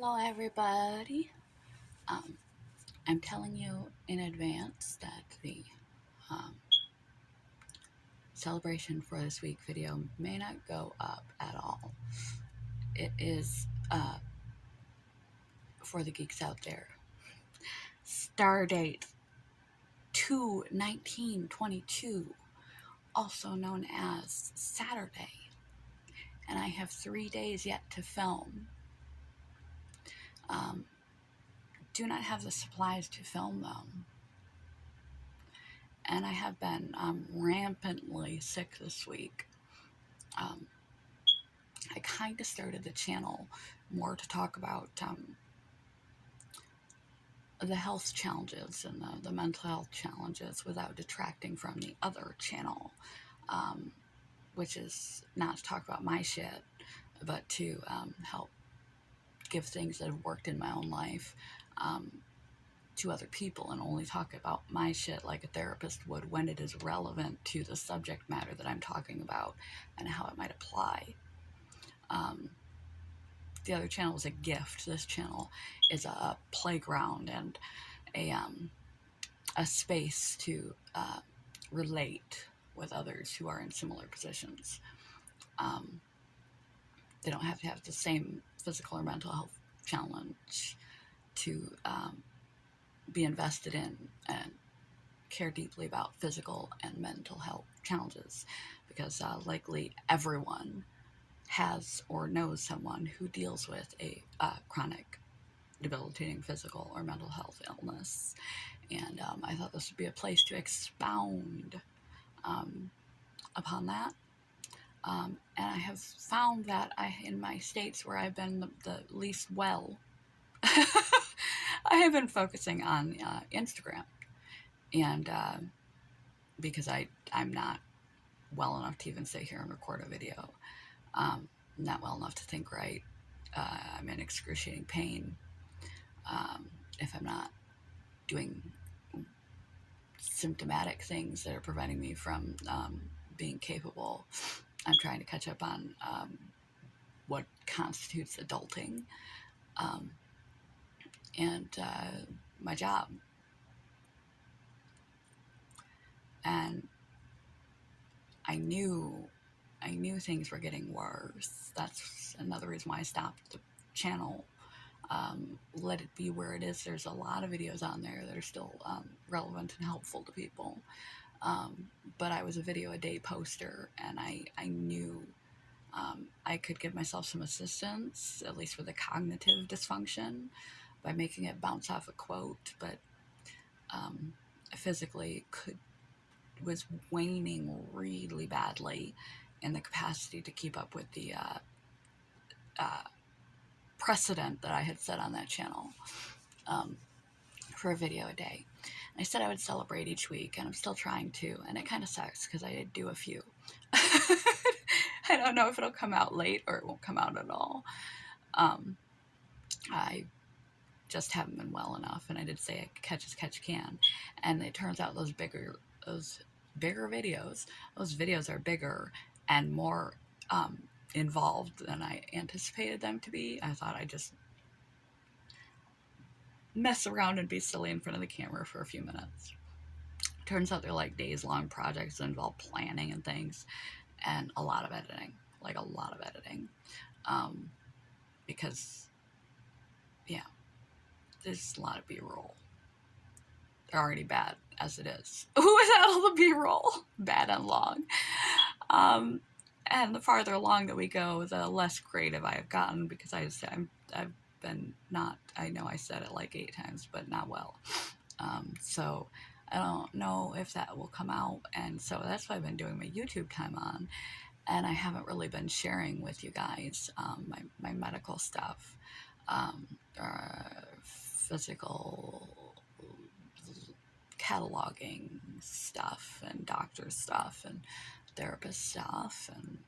Hello, everybody. Um, I'm telling you in advance that the um, celebration for this week video may not go up at all. It is for the geeks out there. Stardate 2/19/22, also known as Saturday, and I have 3 days yet to film. Do not have the supplies to film them. And I have been rampantly sick this week. I kind of started the channel more to talk about the health challenges and the mental health challenges without detracting from the other channel, which is not to talk about my shit, but to help give things that have worked in my own life to other people and only talk about my shit like a therapist would when it is relevant to the subject matter that I'm talking about and how it might apply. The other channel is a gift. This channel is a playground and a space to relate with others who are in similar positions. They don't have to have the same physical or mental health challenge to be invested in and care deeply about physical and mental health challenges, because likely everyone has or knows someone who deals with a chronic, debilitating physical or mental health illness. And I thought this would be a place to expound upon that. And I have found that in my states where I've been the least well, I have been focusing on Instagram. And because I'm not well enough to even sit here and record a video. Not well enough to think right. I'm in excruciating pain. If I'm not doing symptomatic things that are preventing me from being capable, I'm trying to catch up on what constitutes adulting and my job. And I knew things were getting worse. That's another reason why I stopped the channel. Let it be where it is. There's a lot of videos on there that are still relevant and helpful to people. But I was a video a day poster, and I knew I could give myself some assistance, at least with the cognitive dysfunction, by making it bounce off a quote, but physically was waning really badly in the capacity to keep up with the precedent that I had set on that channel for a video a day. And I said I would celebrate each week, and I'm still trying to, and it kind of sucks because I did do a few. I don't know if it'll come out late or it won't come out at all. I just haven't been well enough, and I did say I catch as catch can, and it turns out those bigger videos, those videos are bigger and more involved than I anticipated them to be. I thought I'd just mess around and be silly in front of the camera for a few minutes. Turns out they're like days-long projects that involve planning and things, and a lot of editing, because yeah, there's a lot of B-roll. They're already bad as it is without all the B-roll, bad and long. And the farther along that we go, the less creative I have gotten, because I've been not, I know I said it like 8 times, but not well. So I don't know if that will come out, and so that's why I've been doing my YouTube time on, and I haven't really been sharing with you guys my medical stuff, physical cataloging stuff, and doctor stuff, and therapist stuff, and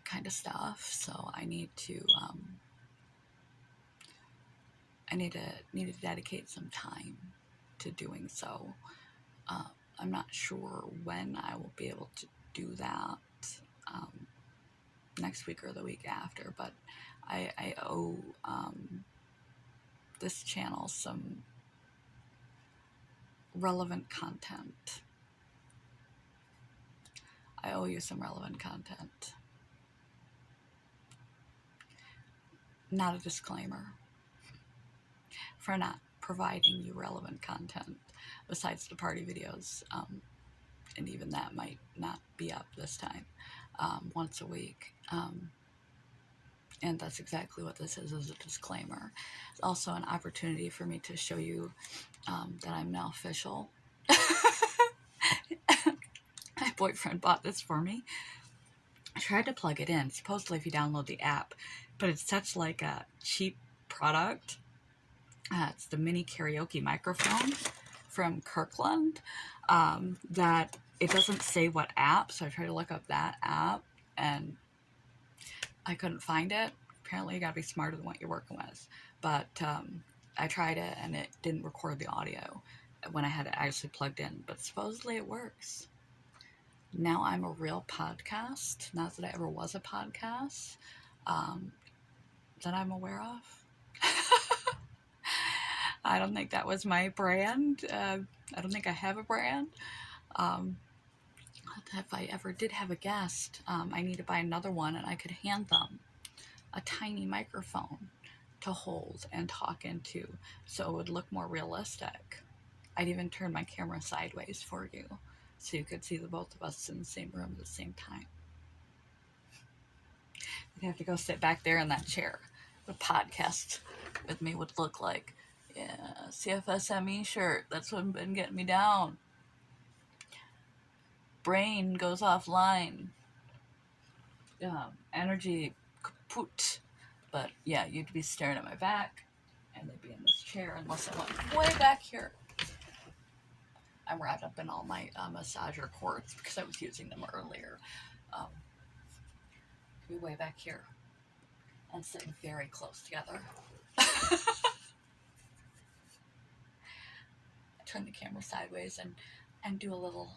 kind of stuff. So I need to dedicate some time to doing so. I'm not sure when I will be able to do that, next week or the week after, but I owe this channel some relevant content. I owe you some relevant content. Not a disclaimer for not providing you relevant content besides the party videos, and even that might not be up this time, once a week. And that's exactly what this is a disclaimer. It's also an opportunity for me to show you that I'm now official. My boyfriend bought this for me. I tried to plug it in, supposedly if you download the app, but it's such like a cheap product. It's the mini karaoke microphone from Kirkland, that it doesn't say what app, so I tried to look up that app, and I couldn't find it. Apparently you gotta be smarter than what you're working with. But I tried it, and it didn't record the audio when I had it actually plugged in, but supposedly it works. Now I'm a real podcast, not that I ever was a podcast, that I'm aware of. I don't think that was my brand. I don't think I have a brand. If I ever did have a guest, I need to buy another one, and I could hand them a tiny microphone to hold and talk into, so it would look more realistic. I'd even turn my camera sideways for you, so you could see the both of us in the same room at the same time. You'd have to go sit back there in that chair. The podcast with me would look like. Yeah, CFSME shirt. That's what's been getting me down. Brain goes offline. Energy kaput. But yeah, you'd be staring at my back, and they'd be in this chair unless I went way back here. I'm wrapped up in all my massager cords because I was using them earlier. Be way back here and sitting very close together. Turn the camera sideways and do a little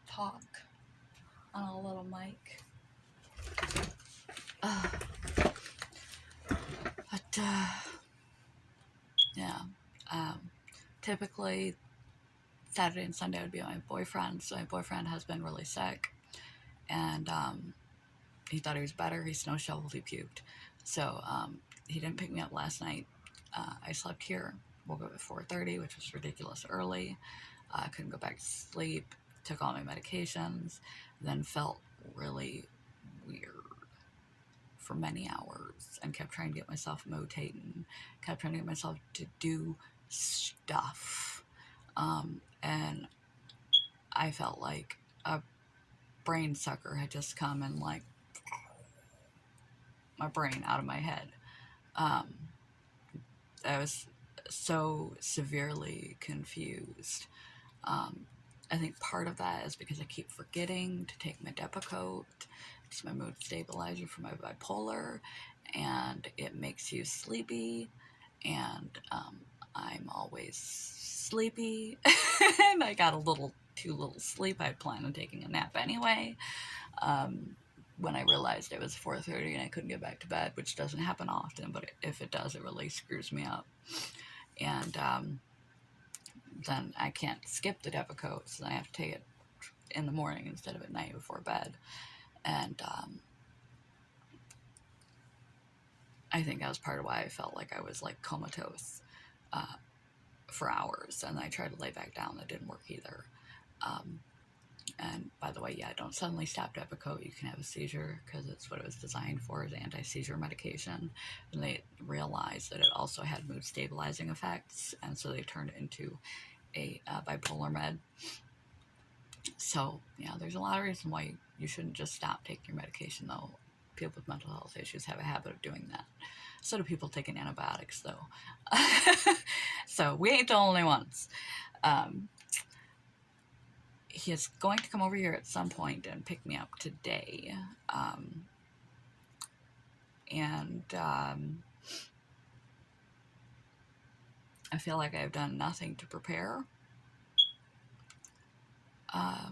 talk on a little mic. But yeah, typically Saturday and Sunday would be my boyfriend. So my boyfriend has been really sick, and he thought he was better. He snow shoveled, he puked. So he didn't pick me up last night. I slept here, woke up at 4:30, which was ridiculous early. I couldn't go back to sleep, took all my medications, then felt really weird for many hours and kept trying to get myself motating, kept trying to get myself to do stuff. And I felt like a brain sucker had just come and like my brain out of my head. I was so severely confused. I think part of that is because I keep forgetting to take my Depakote. It's my mood stabilizer for my bipolar, and it makes you sleepy, and I'm always sleepy, and I got too little sleep. I planned on taking a nap anyway. When I realized it was 4:30 and I couldn't get back to bed, which doesn't happen often, but if it does, it really screws me up. And then I can't skip the Depakote, so then I have to take it in the morning instead of at night before bed. And I think that was part of why I felt like I was like comatose for hours, and I tried to lay back down. That didn't work either. And by the way, yeah, don't suddenly stop Depakote. You can have a seizure because it's what it was designed for, is anti-seizure medication. And they realized that it also had mood stabilizing effects, and so they turned it into a bipolar med. So, yeah, there's a lot of reasons why you shouldn't just stop taking your medication, though. People with mental health issues have a habit of doing that. So do people taking antibiotics, though. So we ain't the only ones. He is going to come over here at some point and pick me up today. And I feel like I've done nothing to prepare. I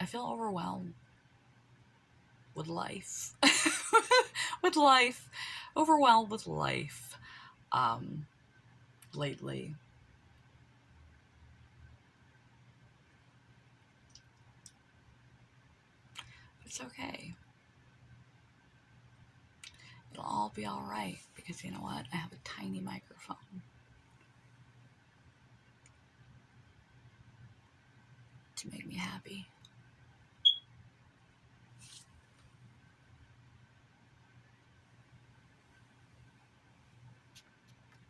I feel overwhelmed with life. With life. Overwhelmed with life. Lately. It's okay. It'll all be alright, because you know what? I have a tiny microphone to make me happy.